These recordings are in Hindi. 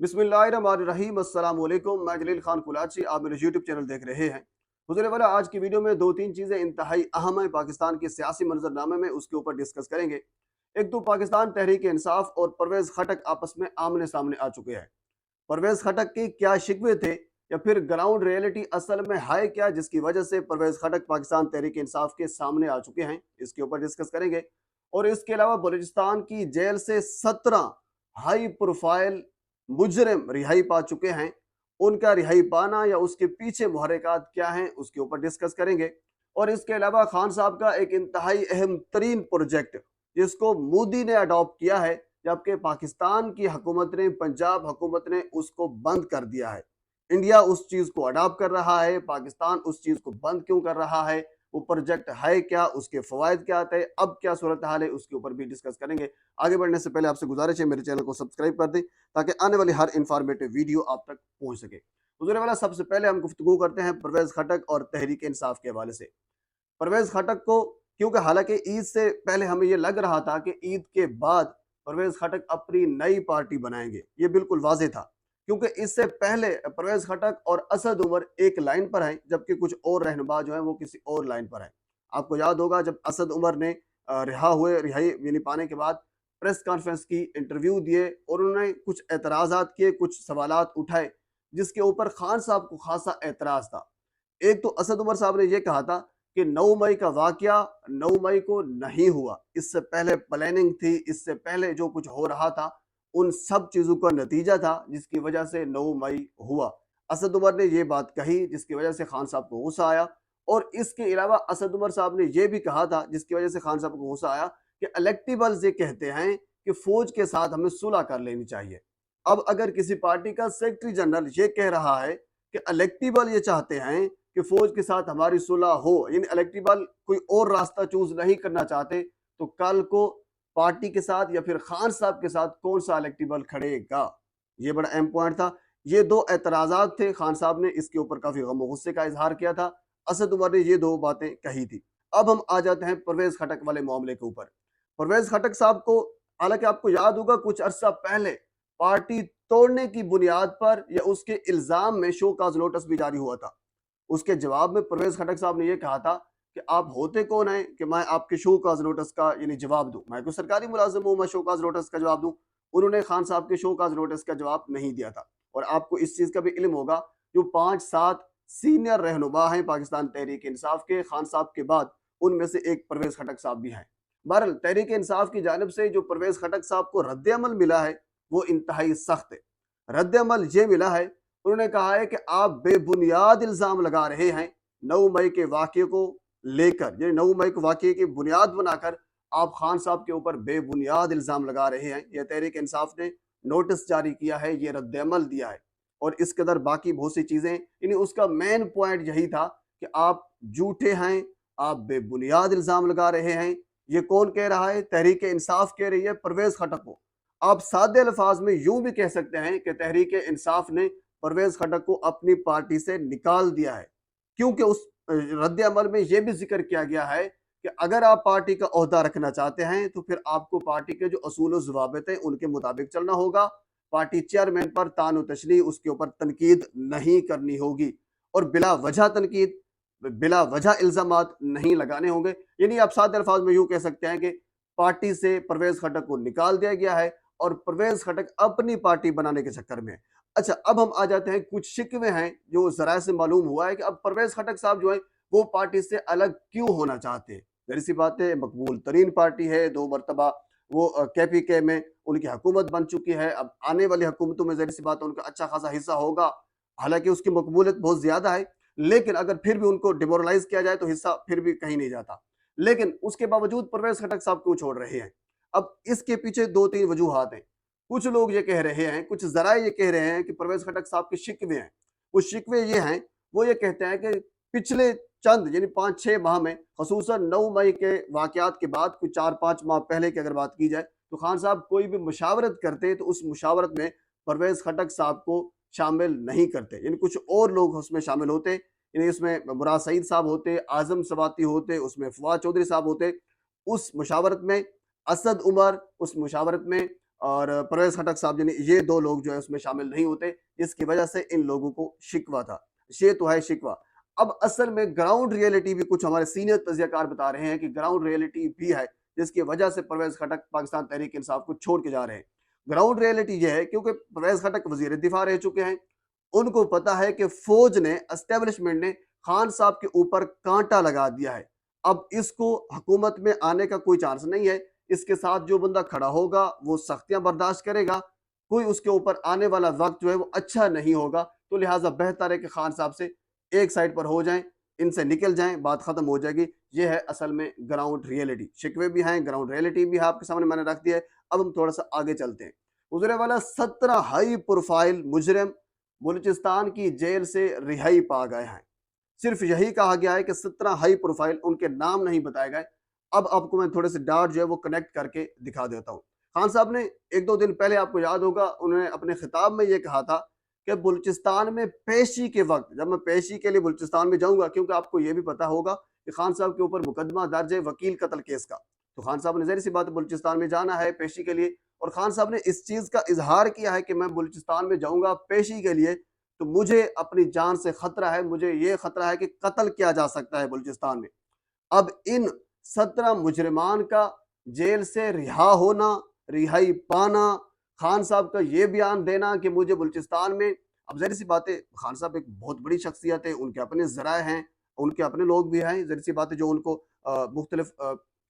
बिस्मिल्लाहिर्रहमानिर्रहीम अस्सलाम वालेकुम। मैं जलील खान कुलाची, आप मेरे यूट्यूब चैनल देख रहे हैं। हुज़ूर वाला आज की वीडियो में दो तीन चीज़ें इंतहाई अहम है पाकिस्तान के सियासी मंजरनामे में, उसके ऊपर डिस्कस करेंगे। एक तो पाकिस्तान तहरीक इंसाफ और परवेज़ खटक आपस में आमने सामने आ चुके हैं। परवेज़ खटक के क्या शिकवे थे या फिर ग्राउंड रियलिटी असल में है क्या, जिसकी वजह से परवेज़ खटक पाकिस्तान तहरीक इंसाफ के सामने आ चुके हैं, इसके ऊपर डिस्कस करेंगे। और इसके अलावा बलूचिस्तान की जेल से 17 हाई प्रोफाइल मुजरिम रिहाई पा चुके हैं। उनका रिहाई पाना या उसके पीछे मुहर्रिकात क्या हैं, उसके ऊपर डिस्कस करेंगे। और इसके अलावा खान साहब का एक इंतहाई अहम तरीन प्रोजेक्ट जिसको मोदी ने अडॉप्ट किया है, जबकि पाकिस्तान की हुकूमत ने, पंजाब हुकूमत ने उसको बंद कर दिया है। इंडिया उस चीज़ को अडॉप्ट कर रहा है, पाकिस्तान उस चीज़ को बंद क्यों कर रहा है, वो प्रोजेक्ट है क्या, उसके फ़वाइद क्या थे, अब क्या सूरत हाल है, उसके ऊपर भी डिस्कस करेंगे। आगे बढ़ने से पहले आपसे गुजारिश है मेरे चैनल को सब्सक्राइब कर दें ताकि आने वाली हर इंफॉर्मेटिव वीडियो आप तक पहुंच सके। हुज़ूर वाला सबसे पहले हम गुफ्तगू करते हैं परवेज़ खटक और तहरीक इंसाफ के हवाले से। परवेज़ खटक को, क्योंकि हालांकि ईद से पहले हमें ये लग रहा था कि ईद के बाद परवेज़ खटक अपनी नई पार्टी बनाएंगे, ये बिल्कुल वाज़ेह था। क्योंकि इससे पहले परवेज़ खटक और असद उमर एक लाइन पर हैं, जबकि कुछ और रहनुमा जो हैं वो किसी और लाइन पर हैं। आपको याद होगा जब असद उमर ने रिहाई यानी पाने के बाद प्रेस कॉन्फ्रेंस की, इंटरव्यू दिए और उन्होंने कुछ एतराज़ात किए, कुछ सवालात उठाए, जिसके ऊपर खान साहब को खासा एतराज़ था। एक तो असद उमर साहब ने यह कहा था कि 9 मई का वाकया 9 मई को नहीं हुआ, इससे पहले प्लानिंग थी, इससे पहले जो कुछ हो रहा था उन सब चीज़ों का नतीजा था जिसकी वजह से 9 मई हुआ। असद उमर ने यह बात कही जिसकी वजह से खान साहब को गुस्सा आया। और इसके अलावा असद उमर साहब ने यह भी कहा था जिसकी वजह से खान साहब को गुस्सा आया कि इलेक्टेबल्स ये कहते हैं कि फौज के साथ हमें सुलह कर लेनी चाहिए। अब अगर किसी पार्टी का सेक्रेटरी जनरल ये कह रहा है कि इलेक्टेबल ये चाहते हैं कि फौज के साथ हमारी सुलह हो, यानी इलेक्टेबल कोई और रास्ता चूज नहीं करना चाहते, तो कल को पार्टी के साथ या फिर खान साहब के साथ कौन सा इलेक्टेबल खड़ेगा? ये बड़ा अहम पॉइंट था। ये दो एतराजात थे, खान साहब ने इसके ऊपर काफी गम और गुस्से का इजहार किया था। असद उमर ने ये दो बातें कही थी। अब हम आ जाते हैं परवेज खटक वाले मामले के ऊपर। परवेज खटक साहब को, हालांकि आपको याद होगा कुछ अरसा पहले पार्टी तोड़ने की बुनियाद पर या उसके इल्जाम में शो काज नोटिस भी जारी हुआ था। उसके जवाब में परवेज खटक साहब ने यह कहा था कि आप होते कौन हैं कि मैं आपके शो काज नोटिस का यानी जवाब दूं? मैं कोई सरकारी मुलाजिम हूं, मैं शो काज नोटिस का जवाब दूं? उन्होंने खान साहब के शो काज नोटिस का जवाब नहीं दिया था। और आपको इस चीज का भी इल्म होगा, जो 5-7 सीनियर रहनुमा हैं पाकिस्तान तहरीक इंसाफ के, खान साहब के बाद उनमें से एक परवेज खटक साहब भी हैं। बहरहाल तहरीक इंसाफ की जानब से जो परवेज खटक साहब को रद्द अमल मिला है वो इंतहाई सख्त है। रद्द अमल ये मिला है, उन्होंने कहा है कि आप बेबुनियाद इल्जाम लगा रहे हैं 9 मई के वाकये को लेकर, यानी 9 मई को वाकये की बुनियाद बनाकर आप खान साहब के ऊपर बेबुनियाद इल्जाम लगा रहे हैं। यह तहरीक इंसाफ ने नोटिस जारी किया है, ये रद्द अमल दिया है। और इस कदर बाकी बहुत सी चीजें, यानी उसका मेन पॉइंट यही था कि आप झूठे हैं, आप बेबुनियाद इल्जाम लगा रहे हैं। ये कौन कह रहा है? तहरीक इंसाफ कह रही है परवेज खटक को। आप सादे अल्फाज में यूं भी कह सकते हैं कि तहरीक इंसाफ ने परवेज खटक को अपनी पार्टी से निकाल दिया है, क्योंकि उस रद्द अमल में यह भी जिक्र किया गया है कि अगर आप पार्टी का ओहदा रखना चाहते हैं तो फिर आपको पार्टी के जो असूल ज़वाबित हैं उनके मुताबिक चलना होगा। पार्टी चेयरमैन पर तान तशरी, उसके ऊपर तनकीद नहीं करनी होगी और बिला वजह तनकीद, बिला वजह इल्जामात नहीं लगाने होंगे। यानी आप सादे अल्फाज में यूं कह सकते हैं कि पार्टी से परवेज खटक को निकाल दिया गया है और परवेज खटक अपनी पार्टी बनाने के चक्कर में। अच्छा, अब हम आ जाते हैं कुछ शिकवे हैं जो जराये से मालूम हुआ है कि अब परवेज खटक साहब जो है वो पार्टी से अलग क्यों होना चाहते हैं। जहरी सी बात है, मकबूल तरीन पार्टी है, 2 मरतबा वो KPK में उनकी हुकूमत बन चुकी है। अब आने वाली हुकूमतों में जहरी सी बात है उनका अच्छा खासा हिस्सा होगा, हालांकि उसकी मकबूलियत बहुत ज्यादा है, लेकिन अगर फिर भी उनको डिमोरलाइज किया जाए तो हिस्सा फिर भी कहीं नहीं जाता। लेकिन उसके बावजूद परवेज खटक साहब क्यों छोड़ रहे हैं? अब इसके पीछे 2-3 वजूहात हैं। कुछ लोग ये कह रहे हैं, कुछ जराए ये कह रहे हैं कि परवेज खटक साहब के शिकवे हैं। वो शिकवे ये हैं, वो ये कहते हैं कि पिछले चंद यानी 5-6 माह में, खसूसन 9 मई के वाकयात के बाद कुछ 4-5 माह पहले की अगर बात की जाए, तो खान साहब कोई भी मुशावरत करते तो उस मुशावरत में परवेज खटक साहब को शामिल नहीं करते, यानी कुछ और लोग उसमें शामिल होते। यानी इसमें मुराद सईद साहब होते, आजम सवाती होते, उसमें फवाद चौधरी साहब होते। उस मुशावरत में असद उमर, उस मुशावरत में और परवेज खटक साहब यानी ये 2 लोग जो है उसमें शामिल नहीं होते, जिसकी वजह से इन लोगों को शिकवा था। ये तो है शिकवा। अब असल में ग्राउंड रियलिटी भी कुछ हमारे सीनियर तज्ज़ियाकार बता रहे हैं कि ग्राउंड रियलिटी भी है, जिसकी वजह से परवेज खटक पाकिस्तान तहरीक इंसाफ को छोड़ के जा रहे हैं। ग्राउंड रियलिटी ये है क्योंकि परवेज खटक वज़ीर दिफा रह चुके हैं। उनको पता है कि फौज ने, एस्टेब्लिशमेंट ने खान साहब के ऊपर कांटा लगा दिया है। अब इसको हुकूमत में आने का कोई चांस नहीं है। इसके साथ जो बंदा खड़ा होगा वो सख्तियां बर्दाश्त करेगा, कोई उसके ऊपर आने वाला वक्त जो है वो अच्छा नहीं होगा। तो लिहाजा बेहतर है कि खान साहब से एक साइड पर हो जाएं, इनसे निकल जाएं, बात खत्म हो जाएगी। ये है असल में ग्राउंड रियलिटी। शिकवे भी हैं, ग्राउंड रियलिटी भी है, आपके सामने मैंने रख दिया है। अब हम थोड़ा सा आगे चलते हैं। गुजरे वाला 17 हाई प्रोफाइल मुजरिम बलूचिस्तान की जेल से रिहाई पा गए हैं। सिर्फ यही कहा गया है कि 17 हाई प्रोफाइल, उनके नाम नहीं बताए गए। अब आपको मैं थोड़े से डार्ट जो है वो कनेक्ट करके दिखा देता हूँ। खान साहब ने एक दो दिन पहले, आपको याद होगा, उन्होंने अपने खिताब में ये कहा था कि बलूचिस्तान में पेशी के वक्त, जब मैं पेशी के लिए बलूचिस्तान में जाऊंगा, क्योंकि आपको ये भी पता होगा कि खान साहब के ऊपर मुकदमा दर्ज है वकील कत्ल केस का, तो खान साहब ने ज़ाहिर सी बात है बलूचिस्तान में जाना है पेशी के लिए। और खान साहब ने इस चीज़ का इजहार किया है कि मैं बलूचिस्तान में जाऊंगा पेशी के लिए, तो मुझे अपनी जान से खतरा है, मुझे ये खतरा है कि कत्ल किया जा सकता है बलूचिस्तान में। अब इन 17 मुजरिमान का जेल से रिहा होना, रिहाई पाना, खान साहब का ये बयान देना कि मुझे बलूचिस्तान में, अब जाहिर सी बात है खान साहब एक बहुत बड़ी शख्सियत है, उनके अपने जराए हैं, उनके अपने लोग भी हैं, जाहिर सी बात है जो उनको मुख्तलिफ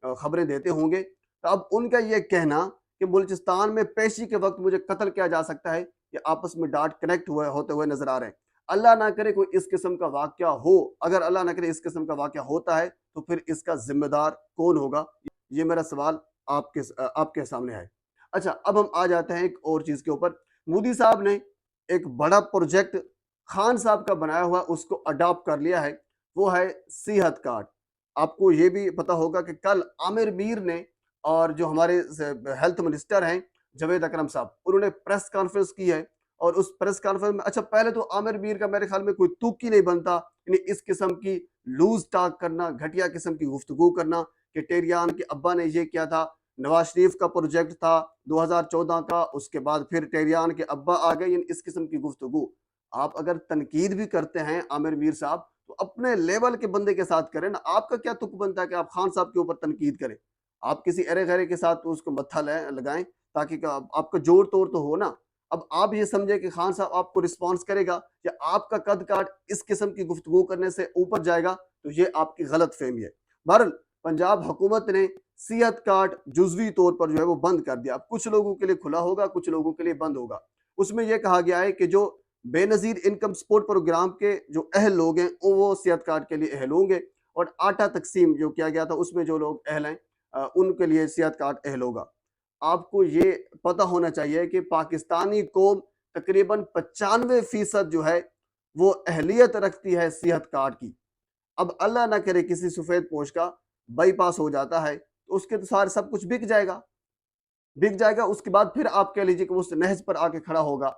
खबरें देते होंगे। तो अब उनका ये कहना कि बलूचिस्तान में पेशी के वक्त मुझे कत्ल किया जा सकता है, ये आपस में डाट कनेक्ट हुए होते हुए नजर आ रहे हैं। अल्लाह ना करे कोई इस किस्म का वाकया हो, अगर अल्लाह ना करे इस किस्म का वाकया होता है तो फिर इसका जिम्मेदार कौन होगा? ये मेरा सवाल आपके सामने है। अच्छा, अब हम आ जाते हैं एक और चीज के ऊपर। मोदी साहब ने एक बड़ा प्रोजेक्ट खान साहब का बनाया हुआ उसको अडॉप्ट कर लिया है, वो है सेहत कार्ड। आपको ये भी पता होगा कि कल आमिर मीर ने और जो हमारे हेल्थ मिनिस्टर हैं जावेद अकरम साहब, उन्होंने प्रेस कॉन्फ्रेंस की है। और उस प्रेस कॉन्फ्रेंस में, अच्छा पहले तो आमिर मीर का मेरे ख्याल में कोई तुक ही नहीं बनता, यानी इस किस्म की लूज टॉक करना, घटिया किस्म की गुफ्तगू करना कि टेरियान के अब्बा ने ये किया था। नवाज शरीफ का प्रोजेक्ट था 2014 का, उसके बाद फिर टेरियान के अब्बा आ गए, यानी इस किस्म की गुफ्तगू। आप अगर तनकीद भी करते हैं आमिर मीर साहब, तो अपने लेवल के बंदे के साथ करें ना। आपका क्या तुक बनता है कि आप खान साहब के ऊपर तनकीद करें? आप किसी अरे गहरे के साथ उसको मत्था लगाएं, ताकि आपका जोर तोड़ तो हो ना। अब आप ये समझे कि खान साहब आपको रिस्पॉन्स करेगा या आपका कद काट इस किस्म की गुफ्तगू करने से ऊपर जाएगा, तो ये आपकी गलत फहमी है। बहरहाल पंजाब हुकूमत ने सेहत कार्ड जुजवी तौर पर जो है वो बंद कर दिया। अब कुछ लोगों के लिए खुला होगा, कुछ लोगों के लिए बंद होगा। उसमें यह कहा गया है कि जो बेनजीर इनकम सपोर्ट प्रोग्राम के जो अहल लोग हैं वो सेहत कार्ड के लिए अहल होंगे, और आटा तकसीम जो किया गया था उसमें जो लोग अहल हैं उनके लिए सेहत कार्ड अहल होगा। आपको ये पता होना चाहिए कि पाकिस्तानी कौम तकरीबन 95% जो है वो अहलियत रखती है सेहत कार्ड की। अब अल्लाह ना करे किसी सफेद पोश का बाईपास हो जाता है, तो उसके तो सारे सब कुछ बिक जाएगा, बिक जाएगा। उसके बाद फिर आप कह लीजिए कि वो उस नहज पर आके खड़ा होगा।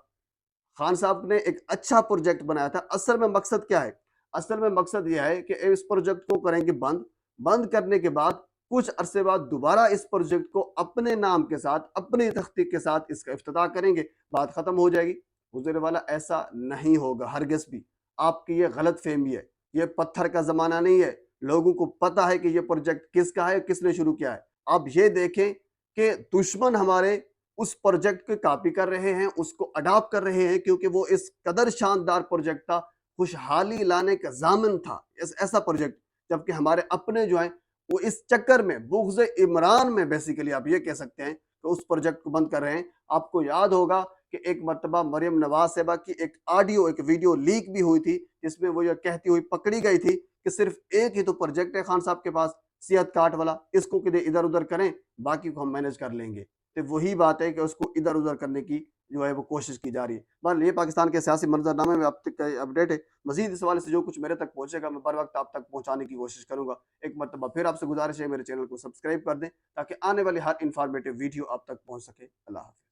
खान साहब ने एक अच्छा प्रोजेक्ट बनाया था। असल में मकसद क्या है? असल में मकसद यह है कि इस प्रोजेक्ट को करेंगे बंद। बंद करने के बाद कुछ अरसे बाद दोबारा इस प्रोजेक्ट को अपने नाम के साथ, अपनी तख्तीक के साथ इसका इफ्तिताह करेंगे, बात खत्म हो जाएगी। हुजूर वाला ऐसा नहीं होगा हरगिज़ भी। आपकी ये गलत फहमी है। ये पत्थर का जमाना नहीं है। लोगों को पता है कि ये प्रोजेक्ट किसका है, किसने शुरू किया है। आप ये देखें कि दुश्मन हमारे उस प्रोजेक्ट की कॉपी कर रहे हैं, उसको अडॉप्ट कर रहे हैं, क्योंकि वो इस कदर शानदार प्रोजेक्ट था, खुशहाली लाने का ज़ामिन था ऐसा प्रोजेक्ट। जबकि हमारे अपने जो हैं वो इस चक्कर में, बुग़्ज़ इमरान में, बेसिकली आप ये कह सकते हैं कि उस प्रोजेक्ट को बंद कर रहे हैं। आपको याद होगा कि एक मरतबा मरियम नवाज साहिबा की एक ऑडियो, एक वीडियो लीक भी हुई थी, जिसमें वो ये कहती हुई पकड़ी गई थी कि सिर्फ एक ही तो प्रोजेक्ट है खान साहब के पास, सेहत कार्ड वाला, इसको किधर इधर उधर करें, बाकी को हम मैनेज कर लेंगे। तो वही बात है कि उसको इधर उधर करने की जो है वो कोशिश की जा रही है। बहरहाल ये पाकिस्तान के सियासी मंजरनामे में अब तक का अपडेट है। मजीद इस हवाले से जो कुछ मेरे तक पहुंचेगा मैं बर वक्त आप तक पहुंचाने की कोशिश करूंगा। एक मरतबा फिर आपसे गुजारिश है मेरे चैनल को सब्सक्राइब कर दें, ताकि आने वाली हर इंफॉर्मेटिव वीडियो आप तक पहुंच सके। अल्लाह हाफ़िज़।